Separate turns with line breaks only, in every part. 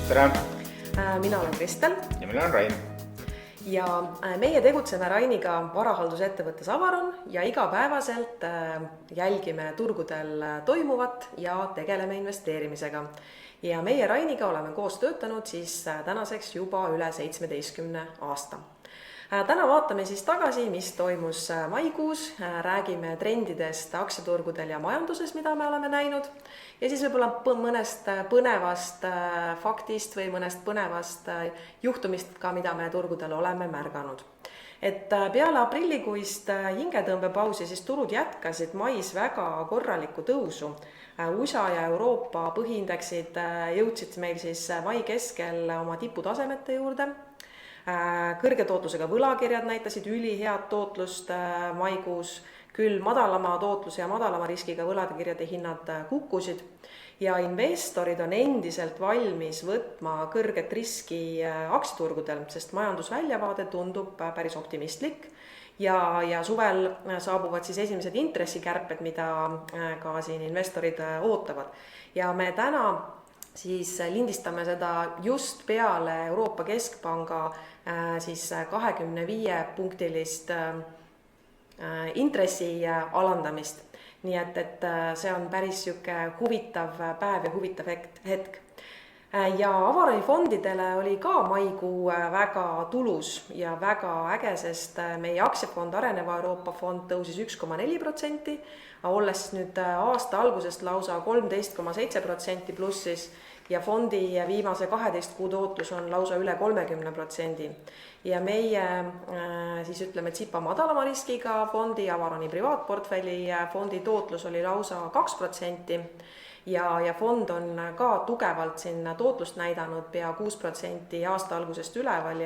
tere!
Mina olen Kristel
Ja mina olen Rain.
ja meie tegutseme Rainiga varahaldusettevõttes Avaron ja igapäevaselt jälgime turgudel toimuvat ja tegeleme investeerimisega. Ja meie Rainiga oleme koos töötanud siis tänaseks juba üle 17 aasta. Täna vaatame siis tagasi, mis toimus maikuus, räägime trendidest aktsiaturgudel ja majanduses, mida me oleme näinud, ja siis võib-olla mõnest põnevast faktist või mõnest põnevast juhtumist ka, mida me turgudel oleme märganud. Et peale aprillikuist hingetõmbepausi siis turud jätkasid mais väga korralikku tõusu. USA ja Euroopa põhiindeksid jõudsid meil siis mai keskel oma tiputasemete juurde. Kõrge tootlusega võlakirjad näitasid ülihead tootlust maikuus, küll madalama tootluse ja madalama riskiga võlakirjade hinnad kukkusid ja investorid on endiselt valmis võtma kõrget riski aktsiaturgudel, sest majandusväljavaade tundub päris optimistlik ja suvel saabuvad siis esimesed intressikärped, mida ka siin investorid ootavad. Ja me täna siis lindistame seda just peale Euroopa Keskpanga siis 25-punktilist intressi alandamist. Nii et see on päris huvitav päev ja huvitav hetk. Ja Avaroni fondidele oli ka maikuu väga tulus ja väga äge, sest meie aktsiafond Areneva Euroopa fond tõusis 1,4%, olles nüüd aasta algusest lausa 13,7% plussis ja fondi viimase 12 kuu tootlus on lausa üle 30%. Ja meie siis ütleme Tsipa madalama riskiga fondi, Avaroni privaatportfelli fondi tootlus oli lausa 2%. Ja fond on ka tugevalt sinna tootlust näidanud pea 6% aasta algusest üleval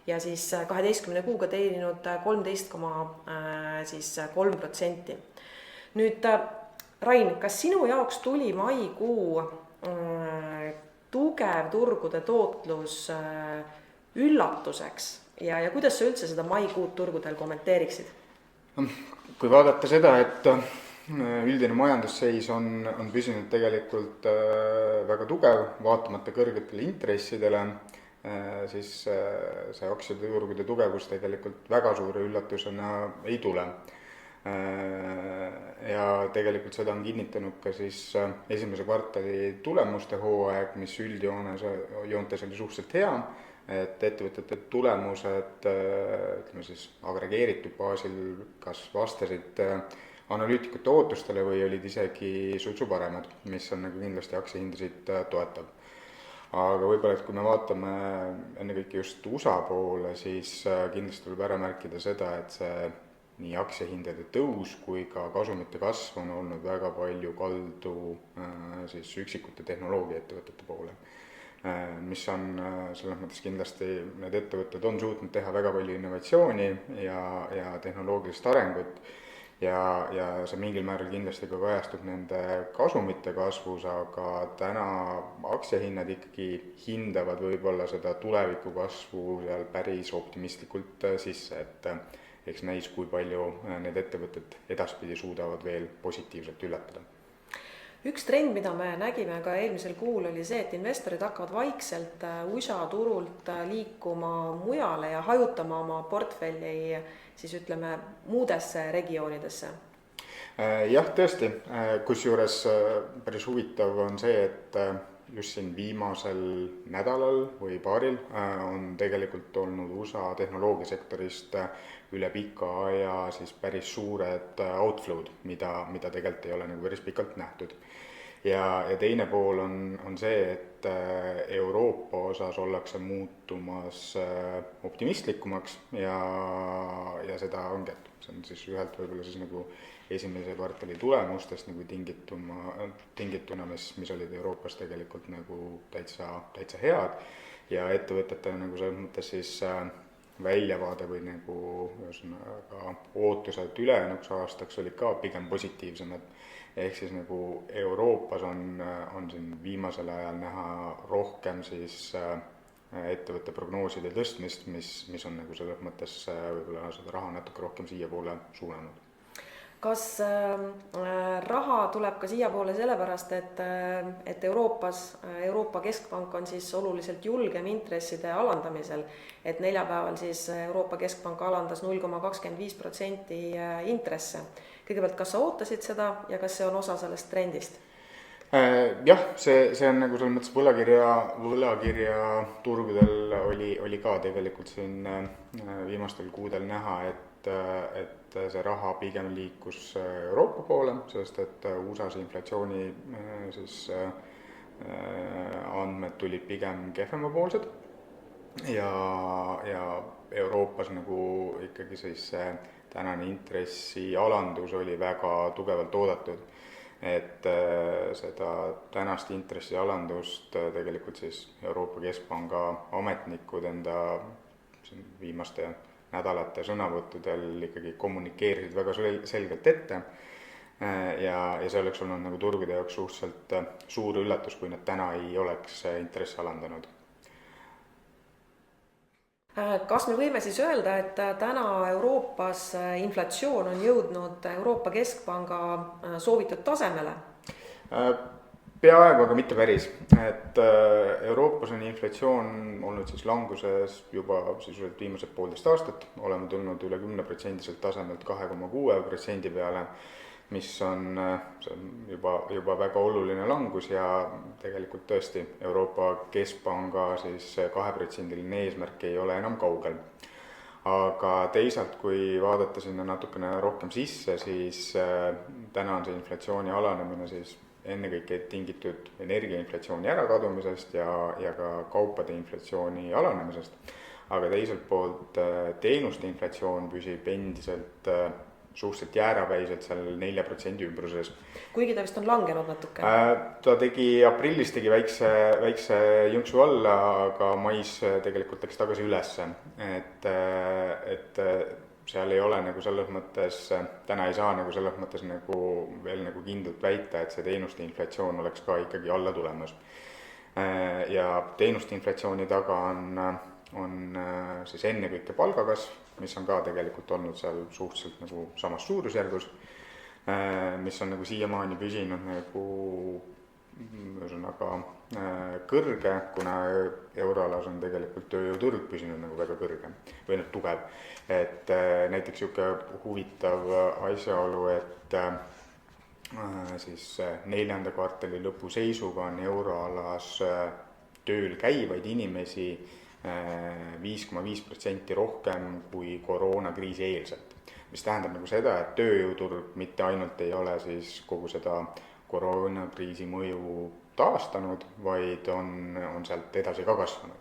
ja siis 12 kuuga teeninud 13,3%. Nüüd, Rain, kas sinu jaoks tuli maikuu tugev turgude tootlus üllatuseks ja kuidas sa üldse seda maikuud turgudel kommenteeriksid?
Kui vaadata seda, et üldine majandusseis on püsinud tegelikult väga tugev, vaatamata kõrgetele intressidele, siis see aktsiaturgude tugevus tegelikult väga suure üllatusena ei tule. Ja tegelikult seda on kinnitanud ka siis esimese kvartali tulemuste hooaeg, mis üldjoontes oli suhteliselt hea, et ettevõtete tulemused ütleme siis agregeeritud baasil kas vastasid analüütikute ootustele või olid isegi suitsu paremad, mis on nagu kindlasti aktsiahindasid toetav. Aga võib-olla, et kui me vaatame ennekõike just USA poole, siis kindlasti tuleb ära märkida seda, et see nii aktsiahindade tõus kui ka kasumite kasv on olnud väga palju kaldu siis üksikute tehnoloogiaettevõtete poole, mis on selles mõttes kindlasti, need ettevõtted on suutnud teha väga palju innovatsiooni ja tehnoloogilist arengut ja see mingil määral kindlasti ka kajastub nende kasumite kasvus, aga täna aktsiahinnad ikkagi hindavad võib-olla seda tuleviku kasvu seal päris optimistlikult sisse, et eks näis, kui palju need ettevõtted edaspidi suudavad veel positiivselt üllatada.
Üks trend, mida me nägime ka eelmisel kuul, oli see, et investorid hakkavad vaikselt USA turult liikuma mujale ja hajutama oma portfelli siis ütleme muudesse regioonidesse.
Jah, tõesti, kusjuures päris huvitav on see, et just siin viimasel nädalal või paaril on tegelikult olnud USA tehnoloogiasektorist üle pika aja siis päris suured outflow'd, mida tegelikult ei ole nagu päris pikalt nähtud. Ja teine pool on see, et Euroopa osas ollakse muutumas optimistlikumaks ja seda ongi, et see on siis ühelt võib-olla siis nagu esimese kvartali tulemustest nagu tingituna, mis olid Euroopas tegelikult nagu täitsa head ja ettevõtete nagu selles mõttes siis väljavaade või nagu ootused ülejäänuks aastaks olid ka pigem positiivsemad. Ehk siis nagu Euroopas on siin viimasel ajal näha rohkem siis ettevõtte prognooside tõstmist, mis on nagu selles mõttes võib-olla seda raha natuke rohkem siia poole suunanud.
kas raha tuleb ka siiapoole sellepärast, et Euroopa Keskpank on siis oluliselt julgem intresside alandamisel, et neljapäeval siis Euroopa Keskpank alandas 0,25% intresse. Kõigepealt, kas sa ootasid seda ja kas see on osa sellest trendist?
Jah, see on nagu selles mõttes võlakirja turgudel oli ka tegelikult siin viimastel kuudel näha, et see raha pigem liikus Euroopa poole, sest et USA-s inflatsiooni andmed tulid pigem kehvemapoolsed ja Euroopas nagu ikkagi siis tänane intressialandus oli väga tugevalt oodatud. Et seda tänast intressialandust tegelikult siis Euroopa Keskpanga ametnikud enda viimaste nädalate sõnavõttudel ikkagi kommunikeerisid väga selgelt ette ja see oleks olnud nagu turgude jaoks suhteliselt suur üllatus, kui nad täna ei oleks intressi alandanud.
Kas me võime siis öelda, et täna Euroopas inflatsioon on jõudnud Euroopa Keskpanga soovitud tasemele?
Peaaegu, aga mitte päris. Et Euroopas on inflatsioon olnud siis languses juba sisuliselt viimased 1,5 aastat. Oleme tulnud üle 10% tasemelt 2,6% peale, mis on juba väga oluline langus ja tegelikult tõesti Euroopa Keskpanga siis 2% eesmärk ei ole enam kaugel. Aga teisalt, kui vaadata sinna natukene rohkem sisse, siis täna on see inflatsiooni alanemine siis ennekõike tingitud energiainflatsiooni ärakadumisest ja ka kaupade inflatsiooni alanemisest, aga teiselt poolt teenuste inflatsioon püsib endiselt suhteliselt jäärapäiselt seal 4% ümbruses.
Kuigi ta vist on langenud natuke?
Ta aprillis tegi väikse jõnksu alla, aga mais tegelikult läks tagasi ülesse, et seal ei ole nagu selles mõttes, täna ei saa nagu selles mõttes nagu veel nagu kindlalt väita, et see teenuste inflatsioon oleks ka ikkagi alla tulemas. Ja teenuste inflatsiooni taga on siis ennekõike palgakasv, mis on ka tegelikult olnud seal suhteliselt nagu samas suurusjärgus, mis on nagu siiamaani püsinud nagu ühesõnaga kõrge, kuna euroalas on tegelikult tööjõuturg püsinud nagu väga kõrge või nüüd tugev. Et näiteks siuke huvitav asjaolu, et siis 4. kvartali lõpu seisuga on euroalas tööl käivaid inimesi 5,5% rohkem kui koroonakriisi eelselt, mis tähendab nagu seda, et tööjõuturg mitte ainult ei ole siis kogu seda koroonakriisi mõju taastanud, vaid on sealt edasi ka kasvanud.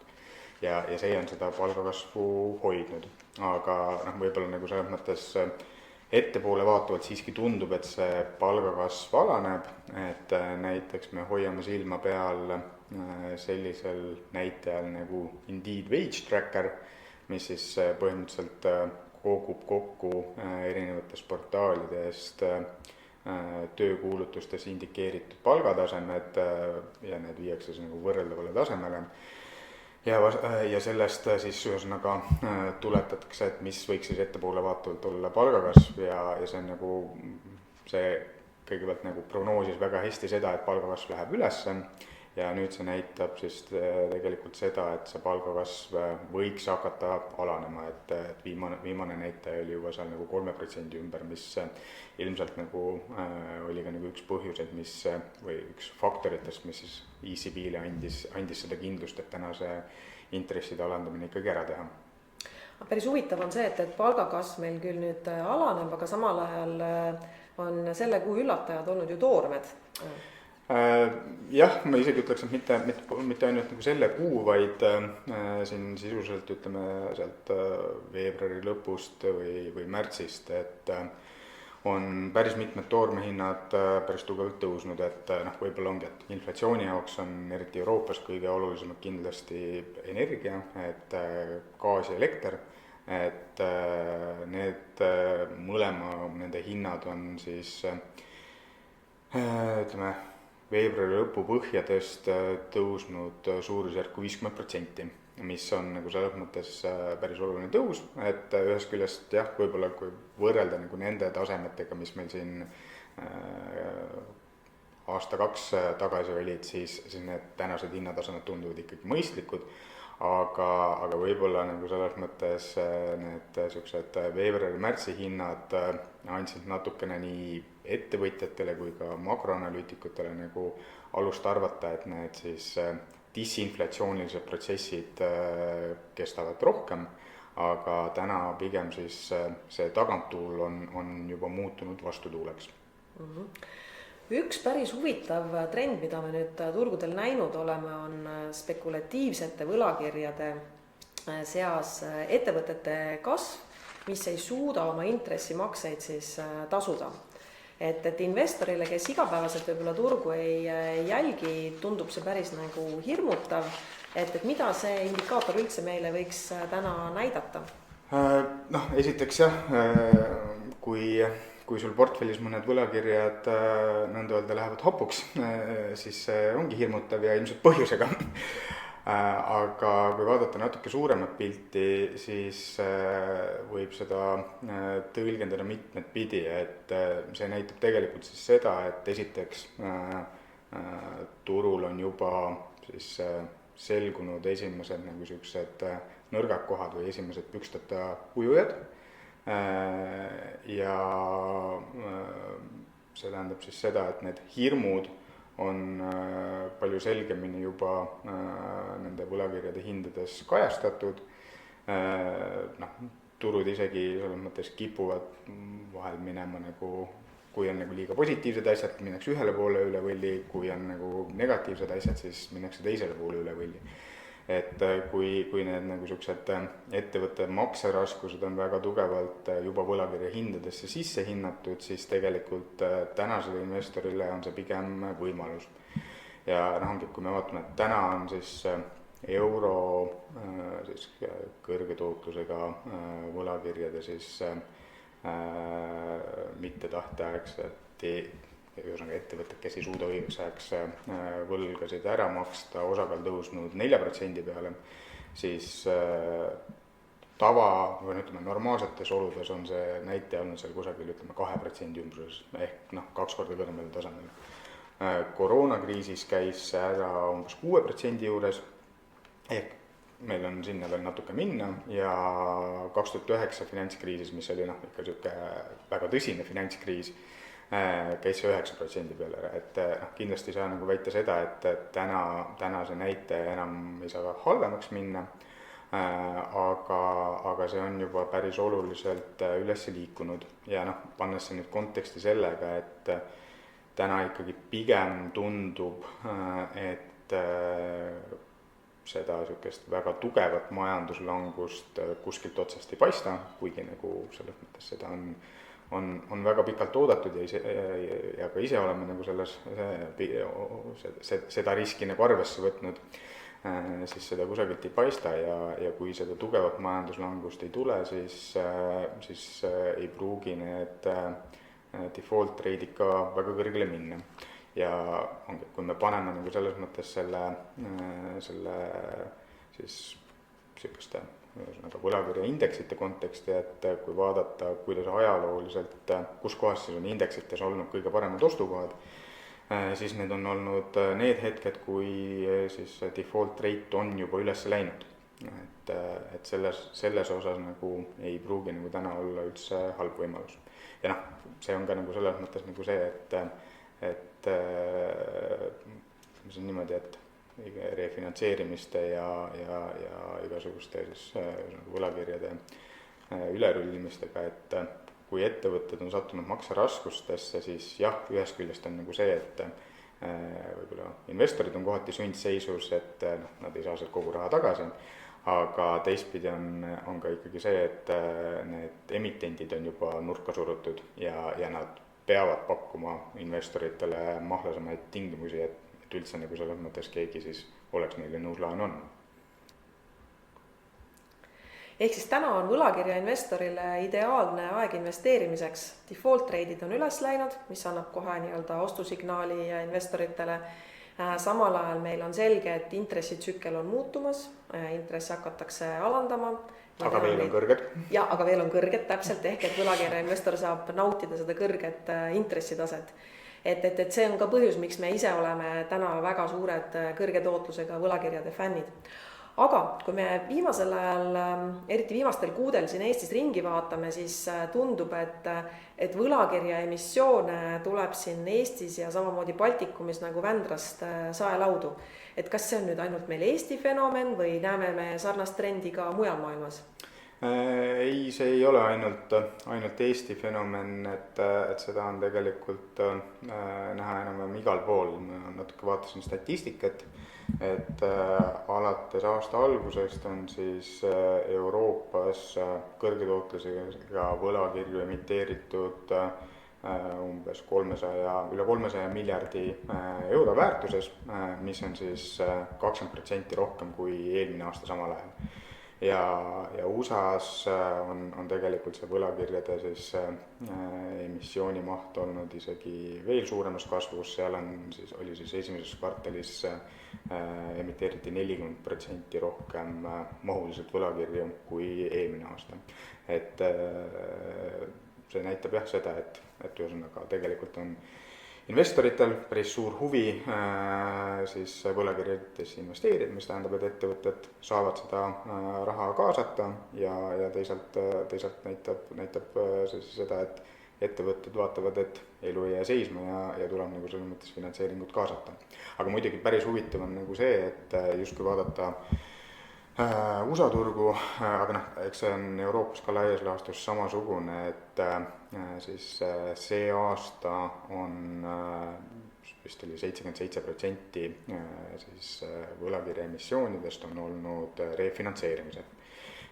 Ja see on seda palgakasvu hoidnud. Aga võib-olla nagu selles mõttes ettepoole vaatavalt siiski tundub, et see palgakasv alaneb, et näiteks me hoiame silma peal sellisel näitajal nagu Indeed Wage Tracker, mis siis põhimõtteliselt kogub kokku erinevatest portaalidest töökuulutustes indikeeritud palgatasemed ja need viiakse nagu võrreldavale tasemele. Ja sellest siis ühesõnaga tuletatakse, et mis võiks siis ettepoole vaatavalt olla palgakasv ja see on nagu see kõigepealt nagu prognoosis väga hästi seda, et palgakasv läheb ülesse ja nüüd see näitab siis tegelikult seda, et see palgakasv võiks hakata alanema, et viimane näitaja oli juba seal nagu 3% ümber, mis ilmselt nagu oli ka nagu üks põhjuseid, või üks faktoritest, mis siis ECB-le andis seda kindlust, et täna see intresside alandamine ikkagi ära teha.
Päris huvitav on see, et palgakasv meil küll nüüd alaneb, aga samal ajal on selle kuu üllatajad olnud ju toormed.
Jah, ma isegi ütleks, et mitte ainult nagu selle kuu, vaid siin sisuliselt ütleme sealt veebruari lõpust või märtsist, et on päris mitmed toormehinnad päris tugevalt tõusnud, et võib-olla ongi, et inflatsiooni jaoks on eriti Euroopas kõige olulisemad kindlasti energia, et gaas ja elekter, et need mõlema nende hinnad on siis ütleme veebruari lõpu põhjadest tõusnud suurusjärku 50%. mis on nagu selles mõttes päris oluline tõus, et ühest küljest jah, võib-olla kui võrrelda nagu nende tasemetega, mis meil siin aasta-kaks tagasi olid, siis need tänased hinnatasemed tunduvad ikkagi mõistlikud, aga võib-olla nagu selles mõttes need niisugused veebruari-märtsi hinnad andsid natukene nii ettevõtjatele kui ka makroanalüütikutele nagu alust arvata, et need siis disinflatsioonilised protsessid kestavad rohkem, aga täna pigem siis see taganttuul on juba muutunud vastutuuleks.
Üks päris huvitav trend, mida me nüüd turgudel näinud oleme, on spekulatiivsete võlakirjade seas ettevõtete kasv, mis ei suuda oma intressimakseid siis tasuda. Et investorile, kes igapäevaselt võib-olla turgu ei jälgi, tundub see päris nagu hirmutav, et mida see indikaator üldse meile võiks täna näidata?
Esiteks jah, kui sul portfellis mõned võlakirjad nõnda öelda lähevad hapuks, siis see ongi hirmutav ja ilmselt põhjusega. Aga kui vaadata natuke suuremat pilti, siis võib seda tõlgendada mitmed pidi, et see näitab tegelikult siis seda, et esiteks turul on juba siis selgunud esimesed nagu sellised nõrgad kohad või esimesed püksteta ujujad. Ja see tähendab siis seda, et need hirmud on palju selgemini juba nende võlakirjade hindades kajastatud. Turud isegi selles mõttes kipuvad vahel minema nagu, kui on nagu liiga positiivsed asjad, minnakse ühele poole üle võlli, kui on nagu negatiivsed asjad, siis minnakse teisele poole üle võlli. Et kui need nagu sellised ettevõtte makseraskused on väga tugevalt juba võlakirja hindadesse sisse hinnatud, siis tegelikult tänasele investorile on see pigem võimalus. Ja kui me vaatame, et täna on siis euro siis kõrge tootlusega võlakirjade siis mitte tahteaegselt ettevõtted, kes ei suuda õigeks ajaks võlgasid ära maksta, osakaal tõusnud 4% peale, siis normaalsetes oludes on see näitaja olnud seal kusagil 2% ümbruses ehk 2 korda kõrgemal tasemel. Koroonakriisis käis see ära umbes 6% juures ehk meil on sinna veel natuke minna ja 2009 finantskriisis, mis oli ikka siuke väga tõsine finantskriis, käis see 9% peale, et kindlasti ei saa nagu väita seda, et täna see näitaja enam ei saa halvemaks minna, aga see on juba päris oluliselt üles liikunud ja pannes see nüüd konteksti sellega, et täna ikkagi pigem tundub, et seda niisugust väga tugevat majanduslangust kuskilt otsast ei paista, kuigi nagu selles mõttes seda on väga pikalt oodatud ja ka ise oleme nagu seda riski nagu arvesse võtnud, siis seda kusagilt ei paista ja kui seda tugevat majanduslangust ei tule, siis ei pruugi need default rate'id ka väga kõrgele minna. Ja kui me paneme nagu selles mõttes selle siis niisuguste võlakirja indeksite konteksti, et kui vaadata, kuidas ajalooliselt, kus kohas siis on indeksites olnud kõige paremad ostukohad, siis need on olnud need hetked, kui siis default rate on juba üles läinud. Et selles osas nagu ei pruugi nagu täna olla üldse halb võimalus. Ja see on ka nagu selles mõttes nagu see, et see on niimoodi, et refinantseerimiste ja igasuguste siis võlakirjade ülerullimistega, et kui ettevõtted on sattunud makseraskustesse, siis jah, ühest küljest on nagu see, et võib-olla investorid on kohati sundseisus, et nad ei saa sealt kogu raha tagasi, aga teistpidi on ka ikkagi see, et need emitendid on juba nurka surutud ja nad peavad pakkuma investoritele mahlasemaid tingimusi, et üldse nagu selles mõttes keegi siis oleks neile nõus laenu andma.
Ehk siis täna on võlakirja investorile ideaalne aeg investeerimiseks. Default rate'id on üles läinud, mis annab kohe nii-öelda ostusignaali investoritele. Samal ajal meil on selge, et intressitsükkel on muutumas, intress hakatakse alandama.
Aga veel on kõrged.
Ja, aga veel on kõrged täpselt, ehk et võlakirja investor saab nautida seda kõrget intressitaset. Et see on ka põhjus, miks me ise oleme täna väga suured kõrge tootlusega võlakirjade fännid. Aga kui me viimasel ajal, eriti viimastel kuudel siin Eestis ringi vaatame, siis tundub, et võlakirja emissioone tuleb siin Eestis ja samamoodi Baltikumis nagu Vändrast saelaudu. Et kas see on nüüd ainult meil Eesti fenomen või näeme me sarnast trendi ka mujal maailmas?
Ei, see ei ole ainult Eesti fenomen, et seda on tegelikult näha enam igal pool. Ma natuke vaatasin statistikat, et alates aasta algusest on siis Euroopas kõrgetootlusega võlakirju emiteeritud umbes üle 300 miljardi euro väärtuses, mis on siis 20% rohkem kui eelmine aasta samal ajal. Ja USA-s on tegelikult see võlakirjade siis emissiooni maht olnud isegi veel suuremas kasvus, seal oli esimeses kvartalis emiteeriti 40% rohkem mahuliselt võlakirju kui eelmine aasta. Et see näitab jah seda, et ühesõnaga tegelikult on investoritel päris suur huvi siis võlakirjadesse investeerida, mis tähendab, et ettevõtted saavad seda raha kaasata ja teisalt näitab siis seda, et ettevõtted vaatavad, et elu ei jää seisma ja tuleb nagu selles mõttes finantseeringut kaasata. Aga muidugi päris huvitav on nagu see, et justkui vaadata USA turgu, aga eks see on Euroopas ka laias laastus samasugune, et siis see aasta on vist oli 77% siis võlakirja emissioonidest on olnud refinantseerimised.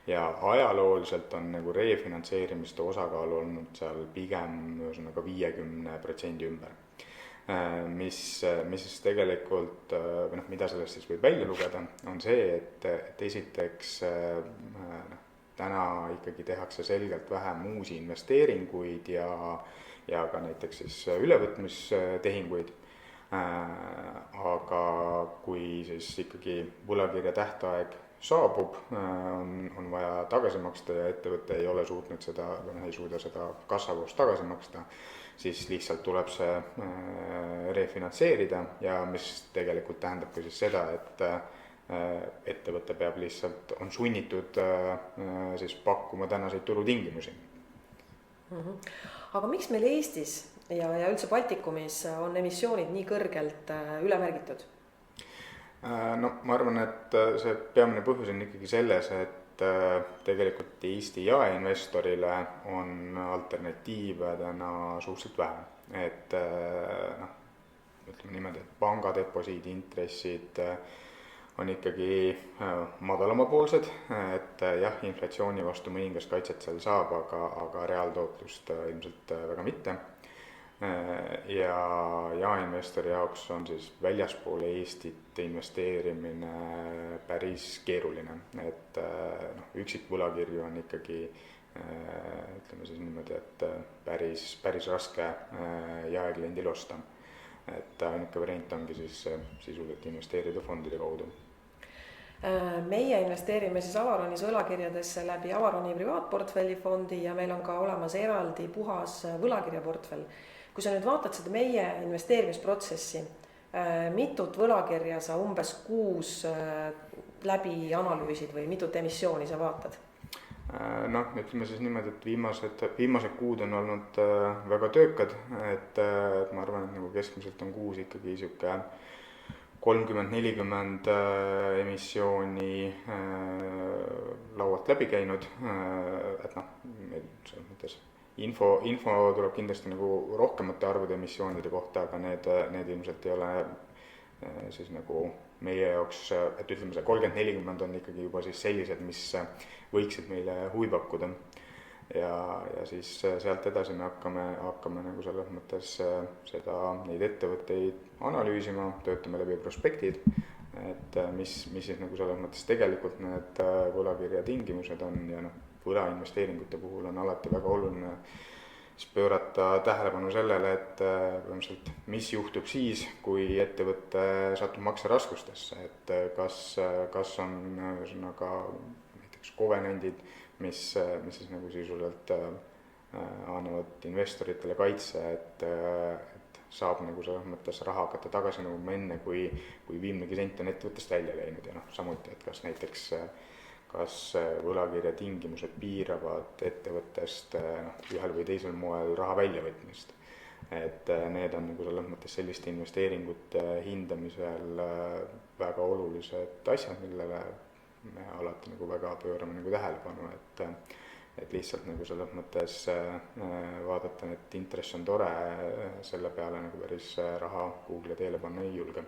Ja ajalooliselt on nagu refinantseerimiste osakaal olnud seal pigem 50% ümber. Mis siis tegelikult, mida sellest siis võib välja lugeda, on see, et esiteks täna ikkagi tehakse selgelt vähem uusi investeeringuid ja ka näiteks siis ülevõtmistehinguid. Aga kui siis ikkagi võlakirja tähtaeg saabub, on vaja tagasi maksta ja ettevõte ei ole suutnud ei suuda seda kassavoost tagasi maksta, siis lihtsalt tuleb see refinantseerida ja mis tegelikult tähendab ka siis seda, et ettevõte on sunnitud siis pakkuma tänaseid turutingimusi.
Aga miks meil Eestis ja üldse Baltikumis on emissioonid nii kõrgelt ülemärgitud?
No ma arvan, et see peamine põhjus on ikkagi selles, et tegelikult Eesti jaeinvestorile on alternatiive täna suhteliselt vähe. Et ütleme niimoodi, et pangadeposiidi intressid on ikkagi madalamapoolsed, et jah, inflatsiooni vastu mõningast kaitset seal saab, aga reaaltootlust ilmselt väga mitte. Ja jaeinvestori jaoks on siis väljaspool Eestit investeerimine päris keeruline, et üksik võlakirju on ikkagi ütleme siis niimoodi, et päris raske jaekliendil osta. Et ainuke variant ongi siis sisuliselt investeerida fondide kaudu.
Meie investeerime siis Avaronis võlakirjadesse läbi Avaroni privaatportfellifondi ja meil on ka olemas eraldi puhas võlakirjaportfell. Kui sa nüüd vaatad seda meie investeerimisprotsessi, mitut võlakirja sa umbes kuus läbi analüüsid või mitut emissiooni sa vaatad?
Ütleme siis niimoodi, et viimased kuud on olnud väga töökad, et ma arvan, et nagu keskmiselt on kuus ikkagi siuke 30-40 emissiooni laualt läbi käinud, et selles mõttes info tuleb kindlasti nagu rohkemate arvude emissioonide kohta, aga need ilmselt ei ole siis nagu meie jaoks, et ütleme see 30-40 on ikkagi juba siis sellised, mis võiksid meile huvi pakkuda. Ja siis sealt edasi me hakkame nagu selles mõttes neid ettevõtteid analüüsima, töötame läbi prospektid, et mis siis nagu selles mõttes tegelikult need võlakirja tingimused on ja võlainvesteeringute puhul on alati väga oluline siis pöörata tähelepanu sellele, et põhimõtteliselt mis juhtub siis, kui ettevõte satub makseraskustesse, et kas on ühesõnaga näiteks kovenandid, mis siis nagu sisuliselt annavad investoritele kaitse, et saab nagu selles mõttes raha hakata tagasi nõudma enne, kui viimnegi sent on ettevõttest välja läinud ja samuti, et kas võlakirja tingimused piiravad ettevõttest ühel või teisel moel raha väljavõtmist. Et need on nagu selles mõttes selliste investeeringute hindamisel väga olulised asjad, millele me alati nagu väga pöörame nagu tähelepanu, et lihtsalt nagu selles mõttes vaadata, et intress on tore, selle peale nagu päris raha Google'i teele panna ei julge.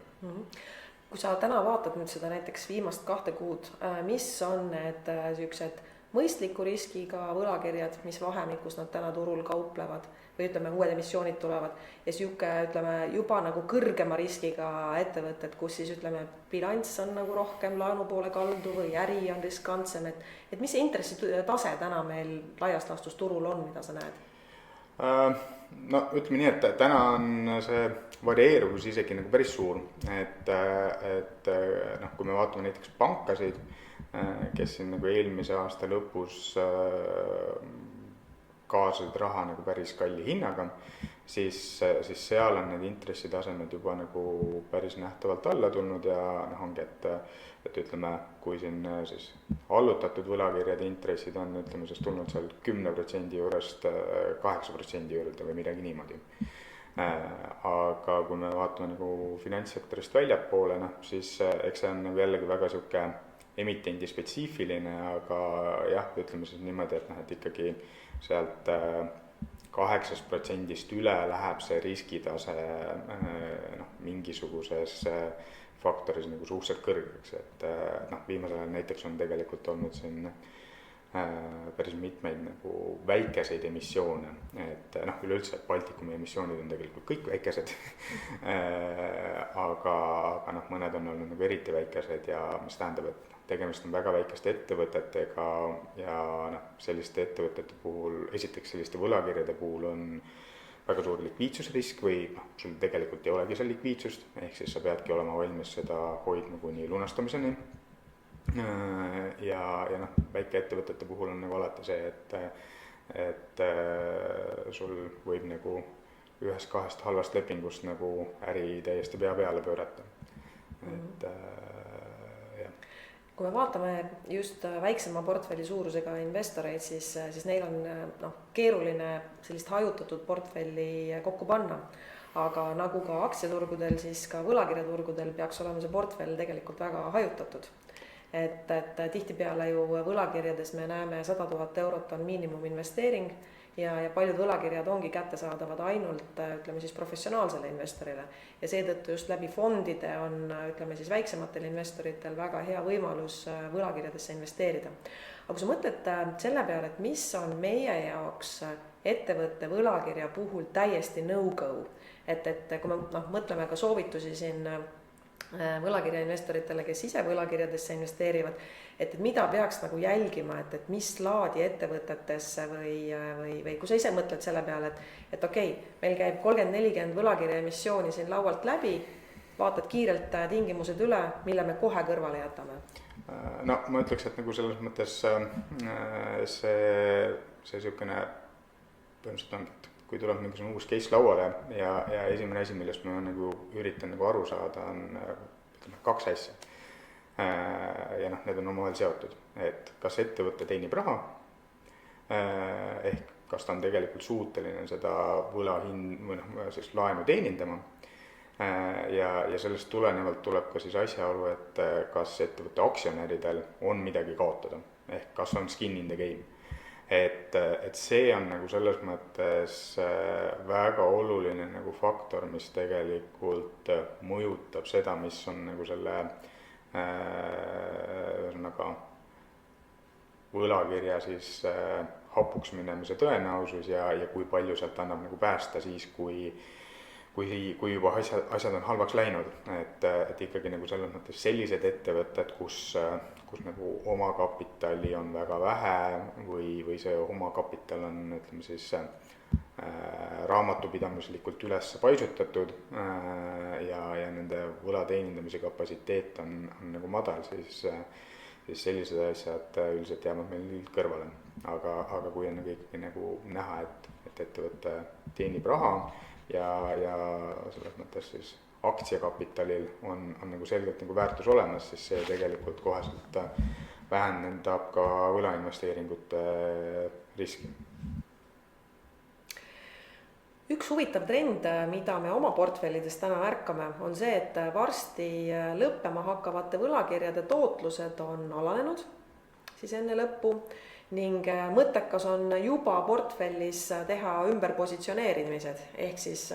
Kui sa täna vaatad nüüd seda näiteks viimast 2 kuud, mis on need sellised mõistliku riskiga võlakirjad, mis vahemikus nad täna turul kauplevad või ütleme, uued emissioonid tulevad ja ütleme, juba nagu kõrgema riskiga ettevõtted, kus siis ütleme, bilanss on nagu rohkem laenu poole kaldu või äri on riskantsem, et mis see intressitase täna meil laias laastus turul on, mida sa näed?
No ütleme nii, et täna on see varieeruvus isegi nagu päris suur, et kui me vaatame näiteks pankasid, kes siin nagu eelmise aasta lõpus kaasasid raha nagu päris kalli hinnaga, siis seal on need intressitasemed juba nagu päris nähtavalt alla tulnud ja ongi, et ütleme, kui siin siis allutatud võlakirjade intressid on, ütleme, siis tulnud seal 10% juurest 8% juurde või midagi niimoodi. Aga kui me vaatame nagu finantssektorist väljapoole, siis eks see on nagu jällegi väga sihuke emitendi spetsiifiline, aga jah, ütleme siis niimoodi, et ikkagi sealt 8% üle läheb see riskitase mingisuguses faktoris nagu suhteliselt kõrgeks, et viimasel ajal näiteks on tegelikult olnud siin päris mitmeid nagu väikeseid emissioone, et üleüldse Baltikumi emissioonid on tegelikult kõik väikesed aga mõned on olnud nagu eriti väikesed ja mis tähendab, et tegemist on väga väikeste ettevõtetega ja selliste ettevõtete puhul, esiteks selliste võlakirjade puhul on väga suur likviidsusrisk või sul tegelikult ei olegi seal likviidsust, ehk siis sa peadki olema valmis seda hoidma kuni lunastamiseni. Ja väikeettevõtete puhul on nagu alati see, et sul võib nagu 1-2 halvast lepingust nagu äri täiesti pea peale pöörata. Et
kui me vaatame just väiksema portfelli suurusega investoreid, siis neil on keeruline sellist hajutatud portfelli kokku panna. Aga nagu ka aktsiaturgudel, siis ka võlakirjaturgudel peaks olema see portfell tegelikult väga hajutatud. Et tihtipeale ju võlakirjades me näeme 100 000 eurot on miinimuminvesteering ja paljud võlakirjad ongi kättesaadavad ainult ütleme siis professionaalsele investorile ja seetõttu just läbi fondide on ütleme siis väiksematel investoritel väga hea võimalus võlakirjadesse investeerida. Aga kui sa mõtled selle peale, et mis on meie jaoks ettevõtte võlakirja puhul täiesti no-go, et kui me mõtleme ka soovitusi siin võlakirja investoritele, kes ise võlakirjadesse investeerivad, et mida peaks nagu jälgima, et mis laadi ettevõtetesse või kui sa ise mõtled selle peale, et okei, meil käib 30-40 võlakirja emissiooni siin laualt läbi, vaatad kiirelt tingimused üle, mille me kohe kõrvale jätame?
No ma ütleks, et nagu selles mõttes see sihukene põhimõtteliselt ongi, et kui tuleb mingisugune uus case lauale ja esimene asi, millest ma nagu üritan nagu aru saada, on 2 asja. Ja need on omavahel seotud, et kas ettevõte teenib raha, ehk kas ta on tegelikult suuteline seda siis laenu teenindama ja sellest tulenevalt tuleb ka siis asjaolu, et kas ettevõtte aktsionäridel on midagi kaotada, ehk kas on skin in the game. Et see on nagu selles mõttes väga oluline nagu faktor, mis tegelikult mõjutab seda, mis on nagu selle võlakirja siis hapuks minemise tõenäosus ja kui palju sealt annab nagu päästa siis, kui juba asjad on halvaks läinud, et ikkagi nagu selles mõttes sellised ettevõtted, kus nagu omakapitali on väga vähe või see omakapital on, ütleme siis, raamatupidamislikult üles paisutatud ja nende võla teenindamise kapatsiteet on nagu madal, siis sellised asjad üldiselt jäävad meil kõrvale. Aga kui on nagu ikkagi nagu näha, et ettevõte teenib raha ja selles mõttes siis aktsiakapitalil on nagu selgelt nagu väärtus olemas, siis see tegelikult koheselt vähendab ka võlainvesteeringute riski.
Üks huvitav trend, mida me oma portfellides täna märkame, on see, et varsti lõppema hakkavate võlakirjade tootlused on alanenud siis enne lõppu ning mõttekas on juba portfellis teha ümberpositsioneerimised ehk siis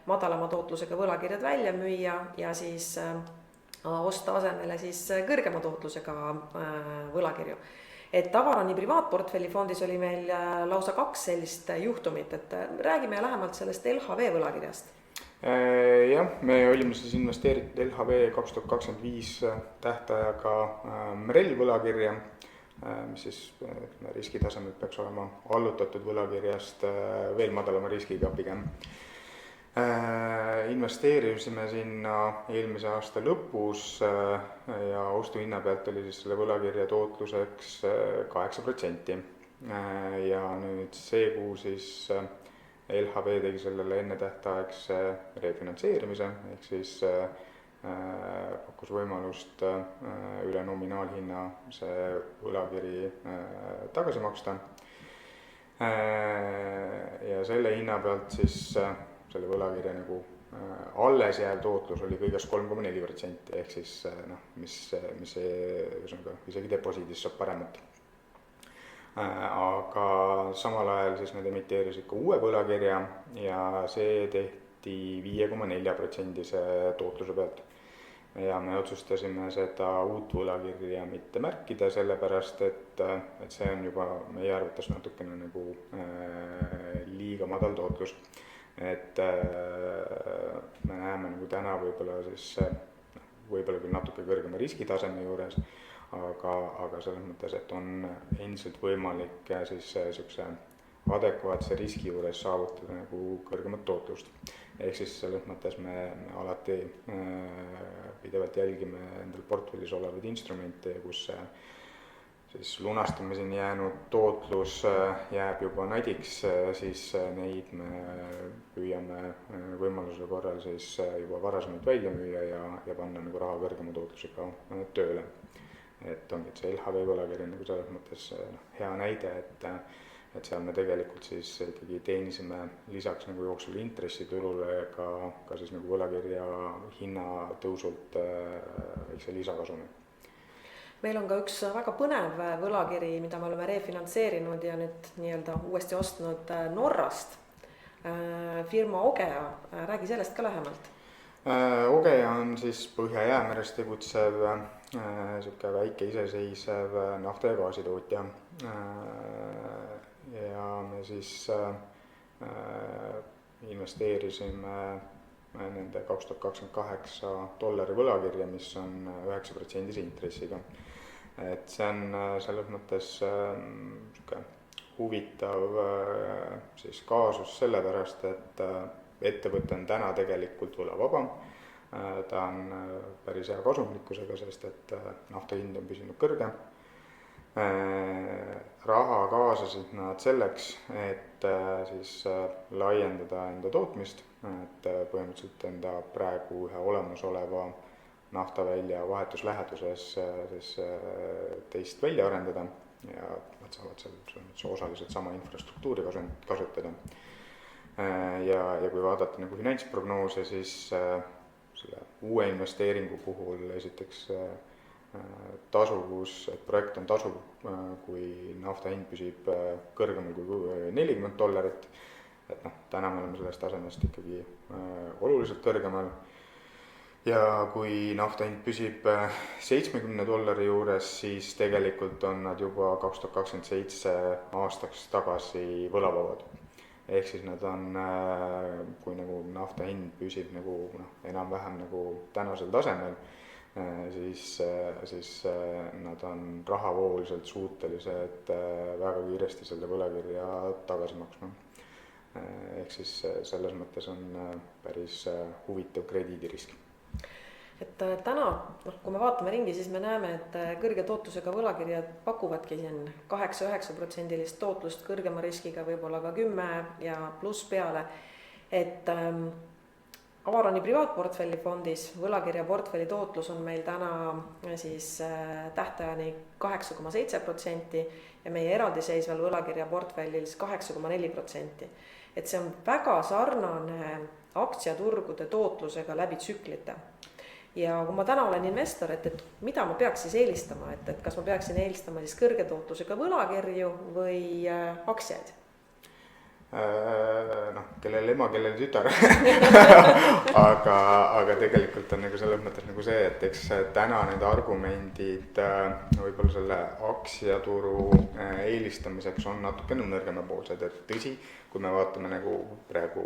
madalama tootlusega võlakirjad välja müüa ja siis osta asemele siis kõrgema tootlusega võlakirju. Et Avaroni privaatportfelli fondis oli meil lausa 2 sellist juhtumit, et räägime lähemalt sellest LHV võlakirjast.
Jah, me olime siis investeeritud LHV 2025 tähtajaga MREL võlakirja, mis siis riskitasemel peaks olema allutatud võlakirjast veel madalama riskiga pigem. Investeerisime sinna eelmise aasta lõpus ja ostuhinna pealt oli siis selle võlakirja tootluseks 8%. Ja nüüd see kuu siis LHV tegi sellele ennetähtaegse refinantseerimise, ehk siis pakkus võimalust üle nominaalhinna see võlakiri tagasi maksta. Ja selle hinna pealt siis selle võlakirja nagu alles jääv tootlus oli kõigest 3,4%, ehk siis mis isegi deposiidis saab paremat. Aga samal ajal siis nad emiteerisid ka uue võlakirja ja see tehti 5,4% tootluse pealt. Ja me otsustasime seda uut võlakirja mitte märkida, sellepärast et see on juba meie arvates natukene nagu liiga madal tootlus. Et me näeme nagu täna võib-olla küll natuke kõrgema riskitaseme juures, aga selles mõttes, et on endiselt võimalik siis niisuguse adekvaatse riski juures saavutada nagu kõrgemat tootlust. Ehk siis selles mõttes me alati pidevalt jälgime endal portfellis olevaid instrumente, kus siis lunastamiseni jäänud tootlus jääb juba nadiks, siis neid me püüame võimaluse korral siis juba varasemalt välja müüa ja panna nagu raha kõrgema tootlusega tööle. Et ongi see LHV võlakiri nagu selles mõttes hea näide, et seal me tegelikult siis ikkagi teenisime lisaks nagu jooksvale intressitulule ka siis nagu võlakirja hinna tõusult väikse lisakasumi.
Meil on ka üks väga põnev võlakiri, mida me oleme refinantseerinud ja nüüd nii-öelda uuesti ostnud Norrast. Firma Ogea, räägi sellest ka lähemalt.
Ogea on siis Põhja-Jäämeres tegutsev väike iseseisev nafta- ja gaasitootja. Ja me siis investeerisime nende 2028 $ võlakirja, mis on 9% intressiga. Et see on selles mõttes huvitav siis kaasus sellepärast, et ettevõte on täna tegelikult võlavaba. Ta on päris hea kasumlikkusega, sest et nafta hind on püsinud kõrge. Raha kaasasid nad selleks, et siis laiendada enda tootmist, et põhimõtteliselt enda praegu ühe olemasoleva naftavälja vahetusläheduses siis teist välja arendada ja nad saavad seal osaliselt sama infrastruktuuri kasutada. Ja kui vaadata nagu finantsprognoose, siis selle uue investeeringu puhul esiteks tasuvus, et projekt on tasuv, kui nafta hind püsib kõrgemal kui $40, et täna me oleme sellest tasemest ikkagi oluliselt kõrgemal. Ja kui nafta hind püsib $70 juures, siis tegelikult on nad juba 2027 aastaks tagasi võlavabad. Ehk siis nad on, kui nagu nafta hind püsib nagu enam-vähem nagu tänasel tasemel, siis nad on rahavooliselt suutelised väga kiiresti selle võlakirja tagasi maksma. ehk siis selles mõttes on päris huvitav krediidirisk.
Et täna, kui me vaatame ringi, siis me näeme, et kõrge tootlusega võlakirjad pakuvadki siin 8-9% tootlust, kõrgema riskiga võib-olla ka 10 ja pluss peale. Et Avaroni privaatportfelli fondis võlakirjaportfelli tootlus on meil täna siis tähtajani 8,7% ja meie eraldiseisval võlakirjaportfellis 8,4%. Et see on väga sarnane aktsiaturgude tootlusega läbi tsüklite. Ja kui ma täna olen investor, et mida ma peaks siis eelistama, et kas ma peaksin eelistama siis kõrge tootlusega võlakirju või aktsiaid?
Kellel ema, kellel tütar. aga tegelikult on nagu selles mõttes nagu see, et eks täna need argumendid võib-olla selle aktsiaturu eelistamiseks on natukene nõrgemapoolsed, et tõsi, kui me vaatame nagu praegu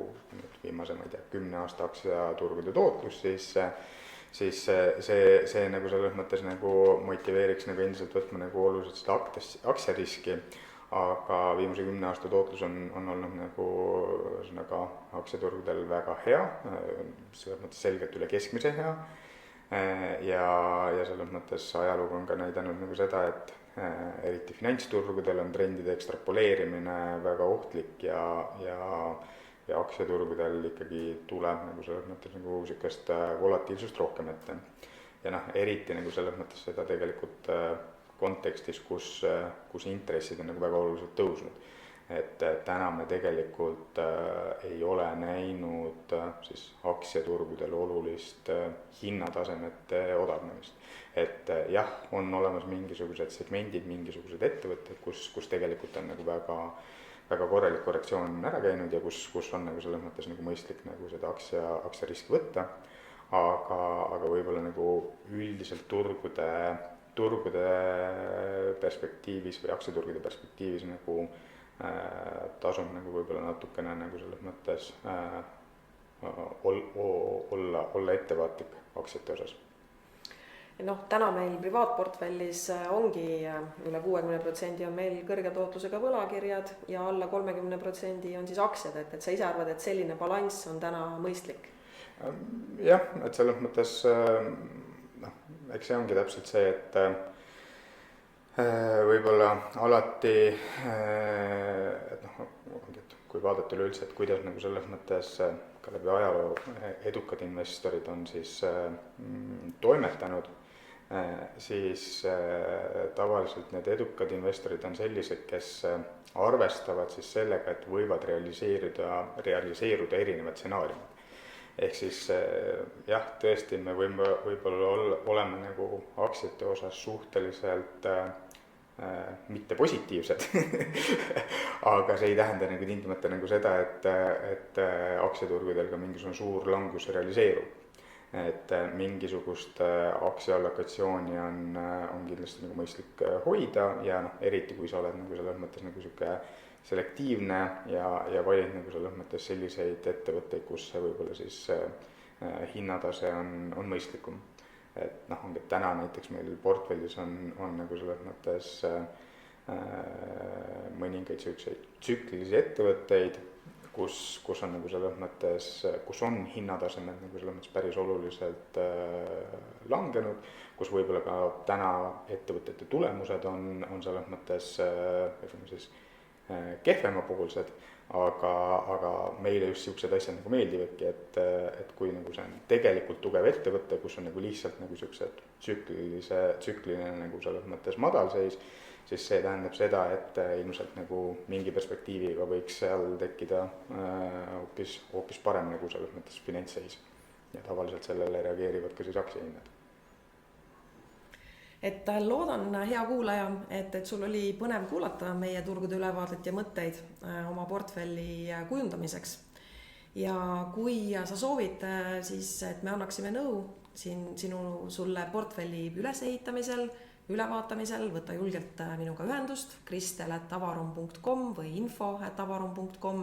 viimase, 10 aasta aktsiaturgude tootlus, siis see nagu selles mõttes nagu motiveeriks nagu endiselt võtma nagu oluliselt seda aktsiariski, aga viimase 10 aasta tootlus on olnud nagu aktsiaturgudel väga hea, selles mõttes selgelt üle keskmise hea ja selles mõttes ajalugu on ka näidanud nagu seda, et eriti finantsturgudel on trendide ekstrapoleerimine väga ohtlik ja aktsiaturgudel ikkagi tuleb nagu selles mõttes nagu sükest volatiilsust rohkem ette. Ja eriti nagu selles mõttes seda tegelikult kontekstis, kus intressid on nagu väga oluliselt tõusnud. Et täna me tegelikult ei ole näinud siis aktsiaturgudel olulist hinnatasemete odavnemist. Et jah, on olemas mingisugused segmendid, mingisugused ettevõtted, kus tegelikult on nagu väga korralik korrektsioon ära käinud ja kus on nagu selles mõttes nagu mõistlik nagu seda aktsiariski võtta, aga võib-olla nagu üldiselt turgude perspektiivis või aktsiaturgude perspektiivis nagu tasub nagu võib-olla natukene nagu selles mõttes olla ettevaatlik aktsiate osas.
Täna meil privaatportfellis ongi üle 60% on meil kõrge tootlusega võlakirjad ja alla 30% on siis aktsiad, et sa ise arvad, et selline balanss on täna mõistlik?
Jah, et selles mõttes, eks see ongi täpselt see, et võib-olla alati, et kui vaadata üleüldse, et kuidas nagu selles mõttes ka läbi ajaloo edukad investorid on siis toimetanud, siis tavaliselt need edukad investorid on sellised, kes arvestavad siis sellega, et võivad realiseeruda erinevad stsenaariumid. Ehk siis jah, tõesti me võib-olla oleme nagu aktsiate osas suhteliselt mitte positiivsed, aga see ei tähenda nagu tingimata nagu seda, et aktsiaturgudel ka mingisugune suur langus realiseerub. Et mingisugust aktsiaalokatsiooni on kindlasti nagu mõistlik hoida ja eriti kui sa oled nagu selles mõttes nagu sihuke selektiivne ja valid nagu selles mõttes selliseid ettevõtteid, kus see võib-olla siis hinnatase on mõistlikum. Et ongi täna näiteks meil portfellis on nagu selles mõttes mõningaid tsüklilisi ettevõtteid, kus on nagu selles mõttes, kus on hinnatasemed nagu selles mõttes päris oluliselt langenud, kus võib-olla ka täna ettevõtete tulemused on selles mõttes siis kehvemapoolsed, aga meile just siuksed asjad nagu meeldivadki, et kui nagu see on tegelikult tugev ettevõte, kus on nagu lihtsalt nagu siuksed tsükliline nagu selles mõttes madalseis, siis see tähendab seda, et ilmselt nagu mingi perspektiiviga võiks seal tekkida hoopis parem nagu selles mõttes finantsseis. Ja tavaliselt sellele reageerivad ka siis aktsiahinnad.
Et loodan, hea kuulaja, et sul oli põnev kuulata meie turgude ülevaadet ja mõtteid oma portfelli kujundamiseks. Ja kui sa soovid, siis et me annaksime nõu sulle portfelli ülesehitamisel, ülevaatamisel, võta julgelt minuga ühendust kristel@avarum.com või info@avarum.com.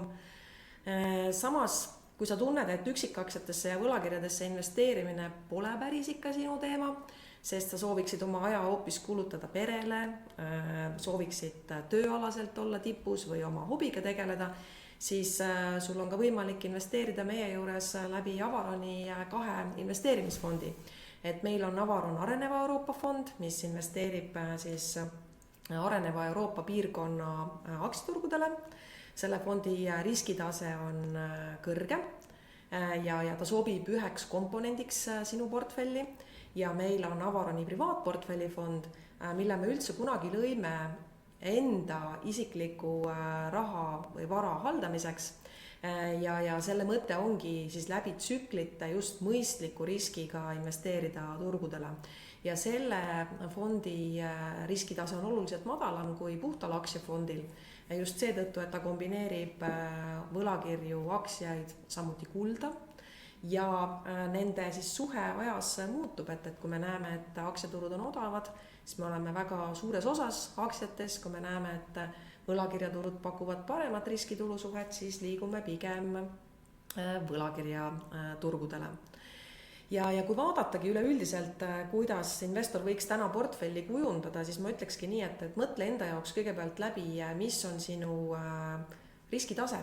Samas, kui sa tunned, et üksikaktsiatesse ja võlakirjadesse investeerimine pole päris ikka sinu teema, sest sa sooviksid oma aja hoopis kulutada perele, sooviksid tööalaselt olla tipus või oma hobiga tegeleda, siis sul on ka võimalik investeerida meie juures läbi Avaroni 2 investeerimisfondi. Et meil on Avaron Areneva Euroopa fond, mis investeerib siis areneva Euroopa piirkonna aktsiaturgudele. Selle fondi riskitase on kõrge ja ta sobib üheks komponendiks sinu portfelli ja meil on Avaroni privaatportfellifond, mille me üldse kunagi lõime enda isikliku raha või vara haldamiseks ja selle mõte ongi siis läbi tsüklite just mõistliku riskiga investeerida turgudele. Ja selle fondi riskitase on oluliselt madalam kui puhtal aktsiafondil. Just seetõttu, et ta kombineerib võlakirju, aktsiaid, samuti kulda ja nende siis suhe ajas muutub, et kui me näeme, et aktsiaturud on odavad, siis me oleme väga suures osas aktsiates, kui me näeme, et võlakirjaturud pakuvad paremat riskitulusuhet, siis liigume pigem võlakirjaturgudele. Ja kui vaadatagi üleüldiselt, kuidas investor võiks täna portfelli kujundada, siis ma ütlekski nii, et mõtle enda jaoks kõigepealt läbi, mis on sinu riskitase.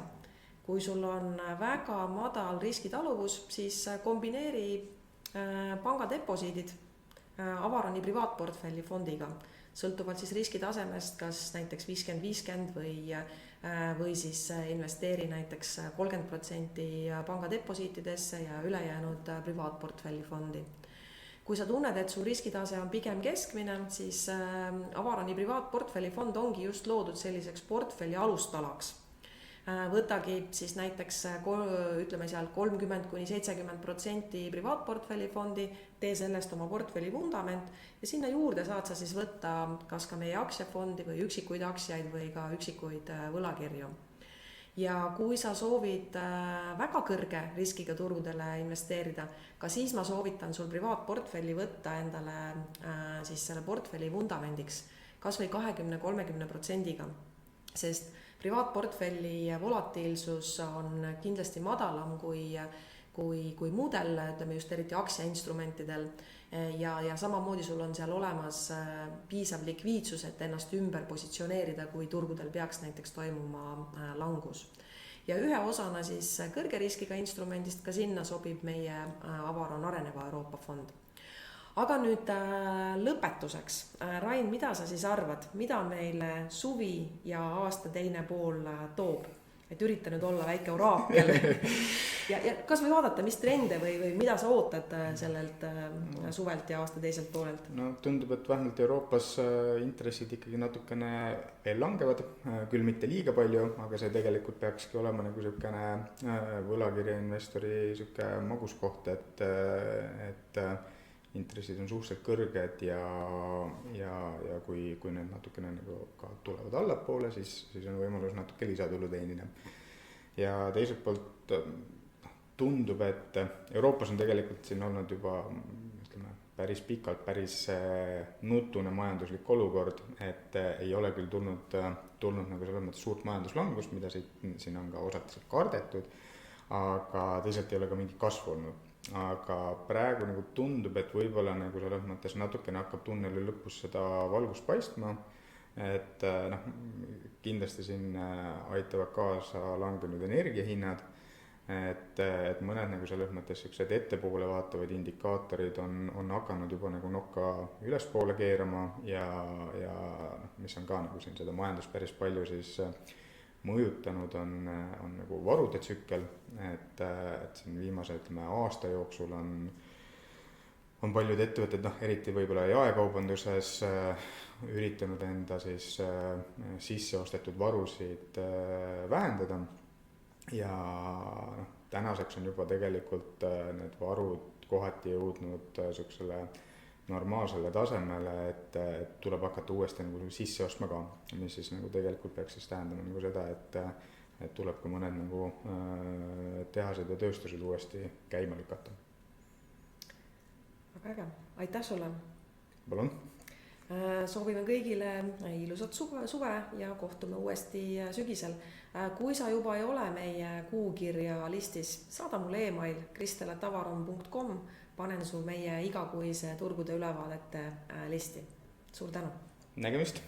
Kui sul on väga madal riskitaluvus, siis kombineeri pangadeposiidid Avaroni privaatportfelli fondiga. Sõltuvalt siis riskitasemest, kas näiteks 50-50 või siis investeeri näiteks 30% pangadeposiitidesse ja ülejäänud privaatportfelli fondi. Kui sa tunned, et su riskitase on pigem keskmine, siis Avaroni privaatportfelli fond ongi just loodud selliseks portfelli alustalaks. Võtagi siis näiteks ütleme seal 30-70% privaatportfelli fondi, tee sellest oma portfelli vundament ja sinna juurde saad sa siis võtta kas ka meie aktsiafondi või üksikuid aktsiaid või ka üksikuid võlakirju. Ja kui sa soovid väga kõrge riskiga turgudele investeerida, ka siis ma soovitan sul privaatportfelli võtta endale siis selle portfelli vundamendiks kas või 20-30%, sest privaatportfelli volatiilsus on kindlasti madalam kui muudel, ütleme just eriti aktsiainstrumentidel ja samamoodi sul on seal olemas piisav likviidsus, et ennast ümber positsioneerida, kui turgudel peaks näiteks toimuma langus. Ja ühe osana siis kõrge riskiga instrumendist ka sinna sobib meie Avaron Areneva Euroopa fond. Aga nüüd lõpetuseks. Rain, mida sa siis arvad, mida meile suvi ja aasta teine pool toob? Et ürita nüüd olla väike oraakel ja kas või vaadata, mis trende või mida sa ootad sellelt suvelt ja aasta teiselt poolelt?
No tundub, et vähemalt Euroopas intressid ikkagi natukene veel langevad, küll mitte liiga palju, aga see tegelikult peakski olema nagu selline võlakirjainvestori maguskoht, et intressid on suhteliselt kõrged ja kui need natukene nagu ka tulevad allapoole, siis on võimalus natuke lisatulu teenida. Ja teiselt poolt tundub, et Euroopas on tegelikult siin olnud juba päris pikalt päris nutune majanduslik olukord, et ei ole küll tulnud nagu selles mõttes suurt majanduslangust, mida siin on ka osaliselt kardetud, aga teisalt ei ole ka mingit kasvu olnud. Aga praegu nagu tundub, et võib-olla nagu selles mõttes natukene hakkab tunneli lõpus seda valgust paistma, et kindlasti siin aitavad kaasa langenud energiahinnad, et mõned nagu selles mõttes sellised ettepoole vaatavad indikaatorid on hakanud juba nagu nokka ülespoole keerama ja mis on ka nagu siin seda majandust päris palju siis mõjutanud on nagu varude tsükkel, et siin viimase aasta jooksul on paljud ettevõtted, eriti võib-olla jaekaubanduses üritanud enda siis sisseostetud varusid vähendada ja tänaseks on juba tegelikult need varud kohati jõudnud sellisele normaalsele tasemele, et tuleb hakata uuesti nagu sisse ostma ka, mis siis nagu tegelikult peaks siis tähendama nagu seda, et tuleb ka mõned nagu tehased ja tööstused uuesti käima lükata.
Väga äge, aitäh sulle!
Palun!
Soovime kõigile ilusat suve ja kohtume uuesti sügisel. Kui sa juba ei ole meie kuukirja listis, saada mulle email kristel@avaron.com, panen su meie igakuise turgude ülevaadete listi. Suur tänu!
Nägemist!